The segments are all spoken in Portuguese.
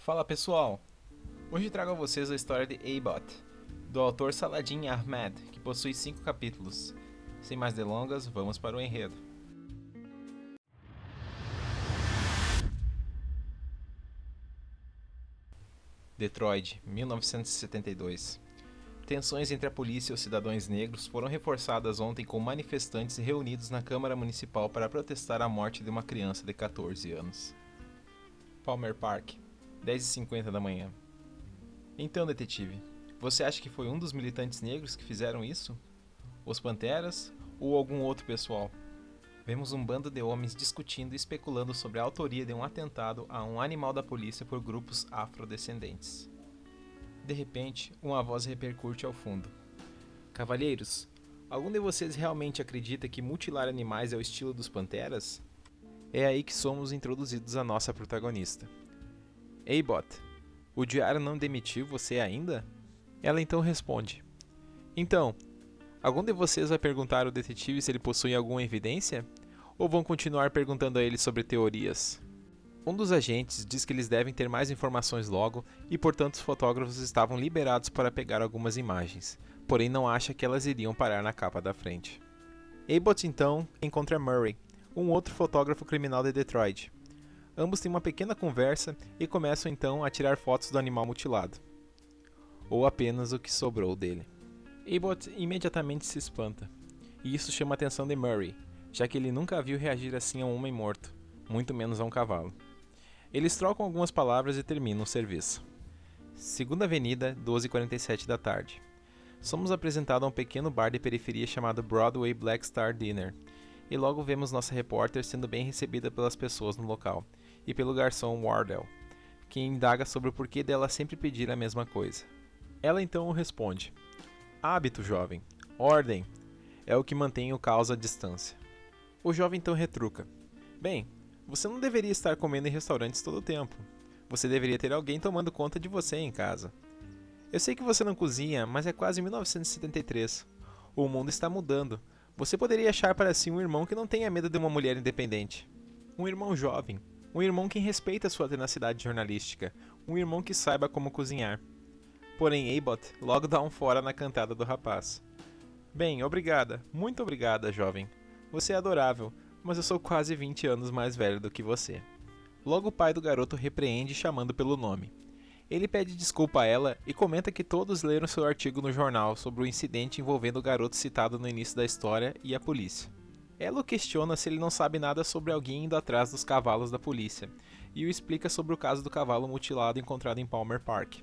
Fala pessoal, hoje trago a vocês a história de Abbott, do autor Saladin Ahmed, que possui 5 capítulos. Sem mais delongas, vamos para o enredo. Detroit, 1972. Tensões entre a polícia e os cidadãos negros foram reforçadas ontem com manifestantes reunidos na Câmara Municipal para protestar a morte de uma criança de 14 anos. Palmer Park, 10h50 da manhã. Então, detetive, você acha que foi um dos militantes negros que fizeram isso? Os Panteras ou algum outro pessoal? Vemos um bando de homens discutindo e especulando sobre a autoria de um atentado a um animal da polícia por grupos afrodescendentes. De repente, uma voz repercute ao fundo. Cavalheiros, algum de vocês realmente acredita que mutilar animais é o estilo dos Panteras? É aí que somos introduzidos à nossa protagonista. Abbott, o diário não demitiu você ainda? Ela então responde. Então, algum de vocês vai perguntar ao detetive se ele possui alguma evidência? Ou vão continuar perguntando a ele sobre teorias? Um dos agentes diz que eles devem ter mais informações logo e, portanto, os fotógrafos estavam liberados para pegar algumas imagens, porém não acha que elas iriam parar na capa da frente. Abbott então encontra Murray, um outro fotógrafo criminal de Detroit. Ambos têm uma pequena conversa e começam então a tirar fotos do animal mutilado. Ou apenas o que sobrou dele. Abbott imediatamente se espanta, e isso chama a atenção de Murray, já que ele nunca a viu reagir assim a um homem morto, muito menos a um cavalo. Eles trocam algumas palavras e terminam o serviço. Segunda Avenida, 12h47 da tarde. Somos apresentados a um pequeno bar de periferia chamado Broadway Black Star Diner, e logo vemos nossa repórter sendo bem recebida pelas pessoas no local, e pelo garçom Wardell, que indaga sobre o porquê dela sempre pedir a mesma coisa. Ela então responde: hábito, jovem. Ordem. É o que mantém o caos à distância. O jovem então retruca: bem, você não deveria estar comendo em restaurantes todo o tempo. Você deveria ter alguém tomando conta de você em casa. Eu sei que você não cozinha, mas é quase 1973. O mundo está mudando. Você poderia achar para si um irmão que não tenha medo de uma mulher independente. Um irmão jovem. Um irmão que respeita sua tenacidade jornalística. Um irmão que saiba como cozinhar. Porém, Abbott logo dá um fora na cantada do rapaz. Bem, obrigada. Muito obrigada, jovem. Você é adorável, mas eu sou quase 20 anos mais velho do que você. Logo o pai do garoto repreende chamando pelo nome. Ele pede desculpa a ela e comenta que todos leram seu artigo no jornal sobre o incidente envolvendo o garoto citado no início da história e a polícia. Ela o questiona se ele não sabe nada sobre alguém indo atrás dos cavalos da polícia, e o explica sobre o caso do cavalo mutilado encontrado em Palmer Park,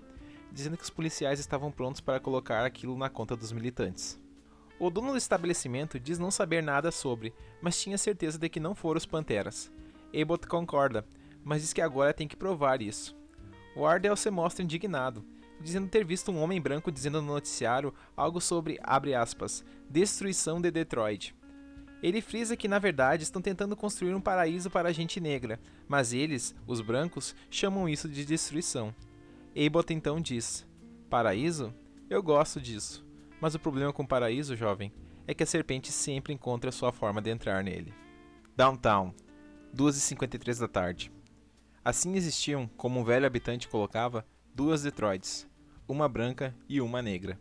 dizendo que os policiais estavam prontos para colocar aquilo na conta dos militantes. O dono do estabelecimento diz não saber nada sobre, mas tinha certeza de que não foram os Panteras. Abbott concorda, mas diz que agora tem que provar isso. Wardell se mostra indignado, dizendo ter visto um homem branco dizendo no noticiário algo sobre, abre aspas, destruição de Detroit. Ele frisa que na verdade estão tentando construir um paraíso para a gente negra, mas eles, os brancos, chamam isso de destruição. Abbott então diz: paraíso? Eu gosto disso. Mas o problema com o paraíso, jovem, é que a serpente sempre encontra sua forma de entrar nele. Downtown, 2h53 da tarde. Assim existiam, como um velho habitante colocava, duas Detroits, uma branca e uma negra.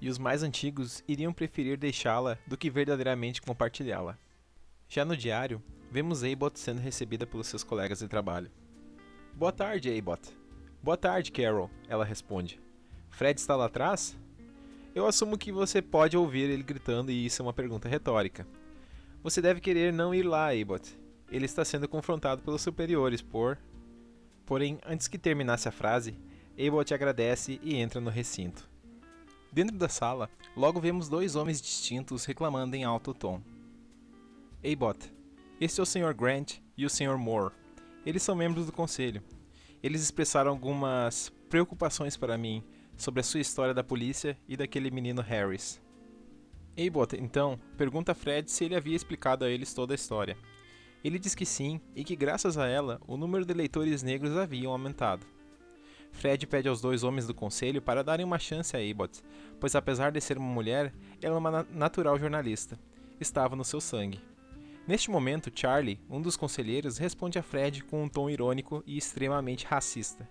E os mais antigos iriam preferir deixá-la do que verdadeiramente compartilhá-la. Já no diário, vemos Abbott sendo recebida pelos seus colegas de trabalho. Boa tarde, Abbott. Boa tarde, Carol, ela responde. Fred está lá atrás? Eu assumo que você pode ouvir ele gritando e isso é uma pergunta retórica. Você deve querer não ir lá, Abbott. Ele está sendo confrontado pelos superiores Porém, antes que terminasse a frase, Abbott agradece e entra no recinto. Dentro da sala, logo vemos dois homens distintos reclamando em alto tom. Abbott, este é o Sr. Grant e o Sr. Moore. Eles são membros do conselho. Eles expressaram algumas preocupações para mim sobre a sua história da polícia e daquele menino Harris. Abbott, então, pergunta a Fred se ele havia explicado a eles toda a história. Ele diz que sim, e que graças a ela, o número de leitores negros havia aumentado. Fred pede aos dois homens do conselho para darem uma chance a Abbott, pois apesar de ser uma mulher, ela é uma natural jornalista. Estava no seu sangue. Neste momento, Charlie, um dos conselheiros, responde a Fred com um tom irônico e extremamente racista.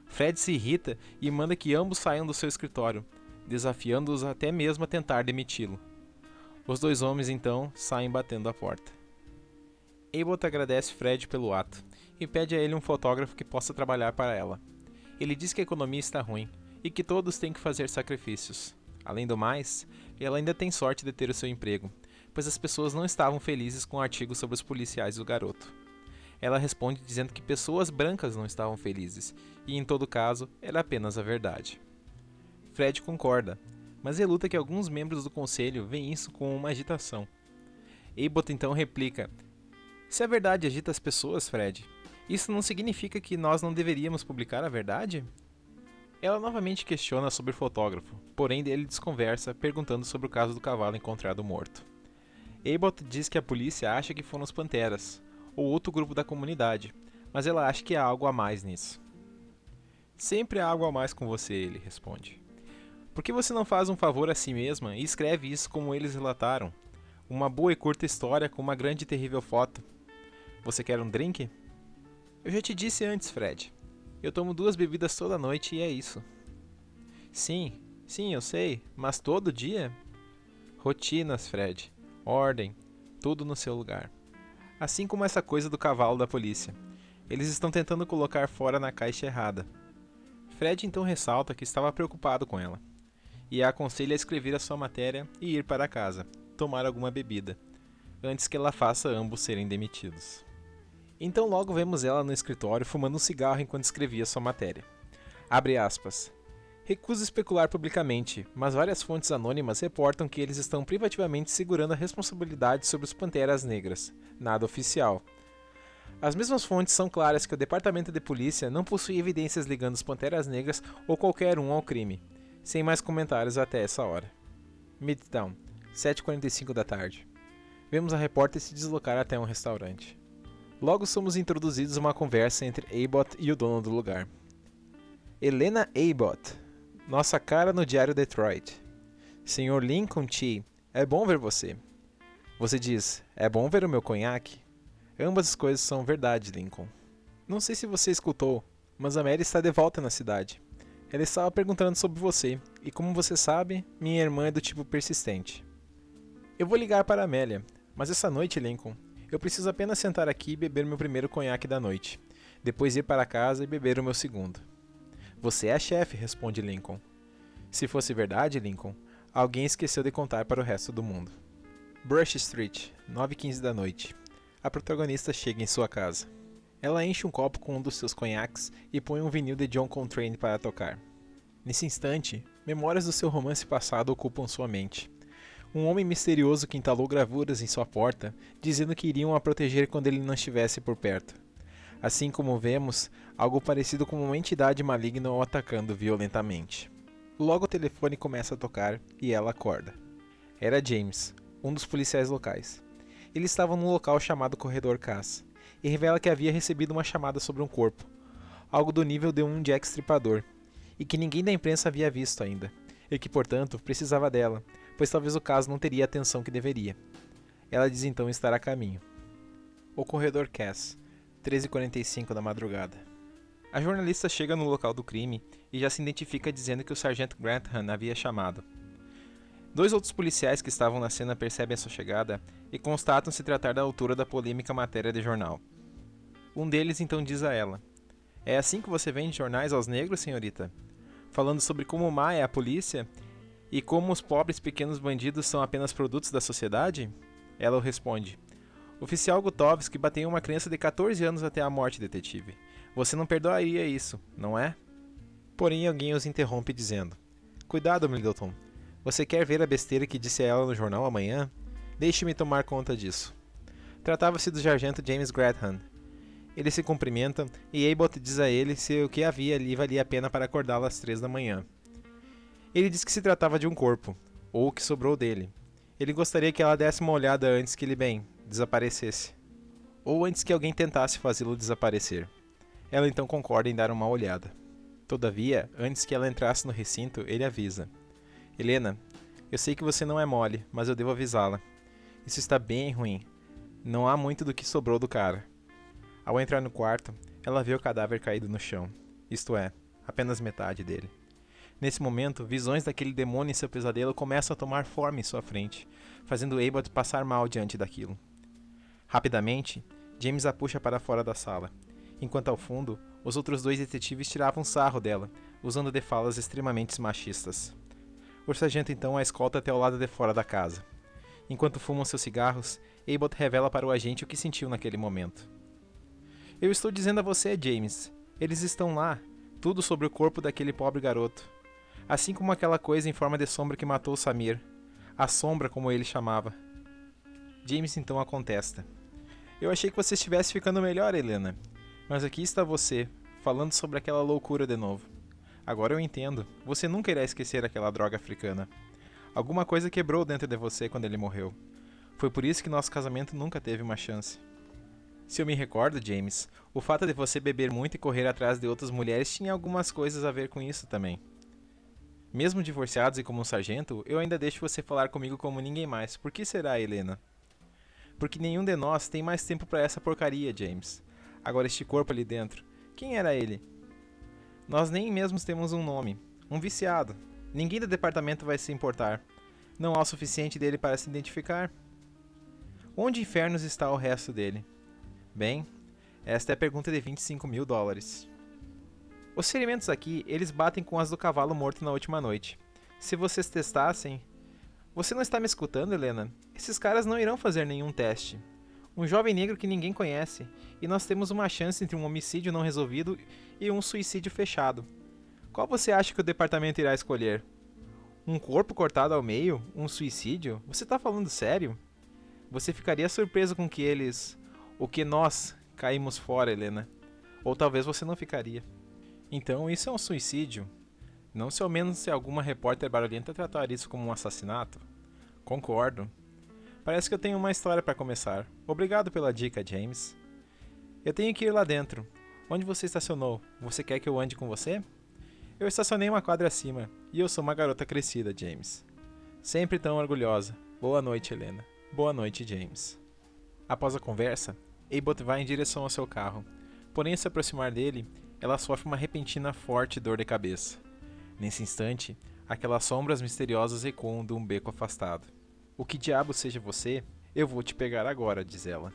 Fred se irrita e manda que ambos saiam do seu escritório, desafiando-os até mesmo a tentar demiti-lo. Os dois homens então saem batendo a porta. Abbott agradece Fred pelo ato e pede a ele um fotógrafo que possa trabalhar para ela. Ele diz que a economia está ruim e que todos têm que fazer sacrifícios. Além do mais, ela ainda tem sorte de ter o seu emprego, pois as pessoas não estavam felizes com o artigo sobre os policiais do garoto. Ela responde dizendo que pessoas brancas não estavam felizes, e em todo caso, era apenas a verdade. Fred concorda, mas reluta que alguns membros do conselho veem isso como uma agitação. Abbott então replica: "Se a verdade agita as pessoas, Fred, isso não significa que nós não deveríamos publicar a verdade?" Ela novamente questiona sobre o fotógrafo, porém ele desconversa, perguntando sobre o caso do cavalo encontrado morto. Abbott diz que a polícia acha que foram os Panteras, ou outro grupo da comunidade, mas ela acha que há algo a mais nisso. "Sempre há algo a mais com você", ele responde. "Por que você não faz um favor a si mesma e escreve isso como eles relataram? Uma boa e curta história com uma grande e terrível foto. Você quer um drink?" "Eu já te disse antes, Fred. Eu tomo 2 bebidas toda noite e é isso." Sim, eu sei, mas todo dia?" "Rotinas, Fred. Ordem. Tudo no seu lugar. Assim como essa coisa do cavalo da polícia. Eles estão tentando colocar fora na caixa errada." Fred então ressalta que estava preocupado com ela, e a aconselha a escrever a sua matéria e ir para casa, tomar alguma bebida, antes que ela faça ambos serem demitidos. Então logo vemos ela no escritório fumando um cigarro enquanto escrevia sua matéria. Abre aspas. "Recuso especular publicamente, mas várias fontes anônimas reportam que eles estão privativamente segurando a responsabilidade sobre os Panteras Negras. Nada oficial. As mesmas fontes são claras que o Departamento de Polícia não possui evidências ligando os Panteras Negras ou qualquer um ao crime." Sem mais comentários até essa hora. Midtown, 7h45 da tarde. Vemos a repórter se deslocar até um restaurante. Logo somos introduzidos a uma conversa entre Abbott e o dono do lugar. "Helena Abbott, nossa cara no Diário Detroit. Senhor Lincoln T, é bom ver você." Você diz: "É bom ver o meu conhaque?" "Ambas as coisas são verdade, Lincoln. Não sei se você escutou, mas a Mary está de volta na cidade. Ela estava perguntando sobre você, e como você sabe, minha irmã é do tipo persistente." "Eu vou ligar para a Amélia, mas essa noite, Lincoln, eu preciso apenas sentar aqui e beber meu primeiro conhaque da noite, depois ir para casa e beber o meu segundo." "Você é a chefe", responde Lincoln. Se fosse verdade, Lincoln, alguém esqueceu de contar para o resto do mundo. Brush Street, 9h15 da noite. A protagonista chega em sua casa. Ela enche um copo com um dos seus conhaques e põe um vinil de John Coltrane para tocar. Nesse instante, memórias do seu romance passado ocupam sua mente. Um homem misterioso que entalou gravuras em sua porta, dizendo que iriam a proteger quando ele não estivesse por perto. Assim como vemos, algo parecido com uma entidade maligna o atacando violentamente. Logo o telefone começa a tocar e ela acorda. Era James, um dos policiais locais. Ele estava num local chamado Corredor Cass, e revela que havia recebido uma chamada sobre um corpo, algo do nível de um Jack Stripador, e que ninguém da imprensa havia visto ainda, e que, portanto, precisava dela, pois talvez o caso não teria a atenção que deveria. Ela diz então estar a caminho. O Corredor Cass, 13h45 da madrugada. A jornalista chega no local do crime e já se identifica dizendo que o sargento Grantham havia chamado. 2 outros policiais que estavam na cena percebem a sua chegada e constatam se tratar da autora da polêmica matéria de jornal. Um deles então diz a ela: "É assim que você vende jornais aos negros, senhorita? Falando sobre como má é a polícia e como os pobres pequenos bandidos são apenas produtos da sociedade?" Ela responde: "Oficial Gutovski bateu uma criança de 14 anos até a morte, detetive. Você não perdoaria isso, não é?" Porém alguém os interrompe dizendo: "Cuidado, Middleton. Você quer ver a besteira que disse a ela no jornal amanhã? Deixe-me tomar conta disso." Tratava-se do sargento James Grantham. Eles se cumprimentam e Abbott diz a ele se o que havia ali valia a pena para acordá-lo às 3 da manhã. Ele diz que se tratava de um corpo, ou o que sobrou dele. Ele gostaria que ela desse uma olhada antes que ele, desaparecesse. Ou antes que alguém tentasse fazê-lo desaparecer. Ela então concorda em dar uma olhada. Todavia, antes que ela entrasse no recinto, ele avisa: "Helena, eu sei que você não é mole, mas eu devo avisá-la. Isso está bem ruim. Não há muito do que sobrou do cara." Ao entrar no quarto, ela vê o cadáver caído no chão. Isto é, apenas metade dele. Nesse momento, visões daquele demônio em seu pesadelo começam a tomar forma em sua frente, fazendo Abbott passar mal diante daquilo. Rapidamente, James a puxa para fora da sala, enquanto ao fundo, os outros dois detetives tiravam sarro dela, usando de falas extremamente machistas. O sargento então a escolta até o lado de fora da casa. Enquanto fumam seus cigarros, Abbott revela para o agente o que sentiu naquele momento. Eu estou dizendo a você, James, eles estão lá, tudo sobre o corpo daquele pobre garoto. Assim como aquela coisa em forma de sombra que matou Samir. A sombra, como ele chamava. James então a contesta. Eu achei que você estivesse ficando melhor, Helena. Mas aqui está você, falando sobre aquela loucura de novo. Agora eu entendo. Você nunca irá esquecer aquela droga africana. Alguma coisa quebrou dentro de você quando ele morreu. Foi por isso que nosso casamento nunca teve uma chance. Se eu me recordo, James, o fato de você beber muito e correr atrás de outras mulheres tinha algumas coisas a ver com isso também. Mesmo divorciados e como um sargento, eu ainda deixo você falar comigo como ninguém mais. Por que será, Helena? Porque nenhum de nós tem mais tempo para essa porcaria, James. Agora este corpo ali dentro, quem era ele? Nós nem mesmo temos um nome. Um viciado. Ninguém do departamento vai se importar. Não há o suficiente dele para se identificar. Onde infernos está o resto dele? Bem, esta é a pergunta de $25.000. Os ferimentos aqui, eles batem com as do cavalo morto na última noite. Se vocês testassem... Você não está me escutando, Helena? Esses caras não irão fazer nenhum teste. Um jovem negro que ninguém conhece, e nós temos uma chance entre um homicídio não resolvido e um suicídio fechado. Qual você acha que o departamento irá escolher? Um corpo cortado ao meio? Um suicídio? Você está falando sério? Você ficaria surpreso com que eles... O que nós caímos fora, Helena. Ou talvez você não ficaria. Então isso é um suicídio? Não se ao menos se alguma repórter barulhenta tratar isso como um assassinato? Concordo. Parece que eu tenho uma história para começar. Obrigado pela dica, James. Eu tenho que ir lá dentro. Onde você estacionou? Você quer que eu ande com você? Eu estacionei uma quadra acima, e eu sou uma garota crescida, James. Sempre tão orgulhosa. Boa noite, Helena. Boa noite, James. Após a conversa, Abbott vai em direção ao seu carro. Porém, ao se aproximar dele, ela sofre uma repentina forte dor de cabeça. Nesse instante, aquelas sombras misteriosas ecoam de um beco afastado. O que diabo seja você, eu vou te pegar agora, diz ela.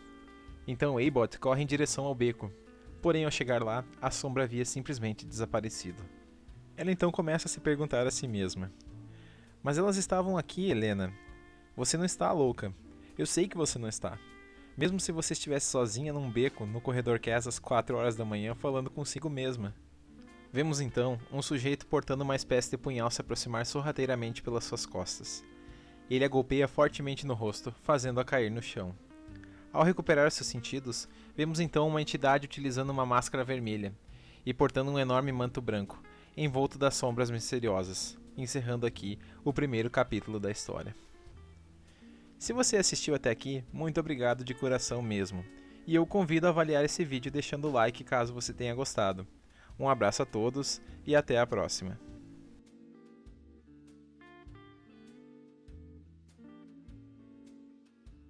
Então Abbott corre em direção ao beco. Porém, ao chegar lá, a sombra havia simplesmente desaparecido. Ela então começa a se perguntar a si mesma. Mas elas estavam aqui, Helena. Você não está louca. Eu sei que você não está. Mesmo se você estivesse sozinha num beco, no corredor Cass às 4 horas da manhã, falando consigo mesma. Vemos então um sujeito portando uma espécie de punhal se aproximar sorrateiramente pelas suas costas. Ele a golpeia fortemente no rosto, fazendo-a cair no chão. Ao recuperar seus sentidos, vemos então uma entidade utilizando uma máscara vermelha e portando um enorme manto branco, envolto das sombras misteriosas, encerrando aqui o primeiro capítulo da história. Se você assistiu até aqui, muito obrigado de coração mesmo, e eu convido a avaliar esse vídeo deixando o like caso você tenha gostado. Um abraço a todos e até a próxima.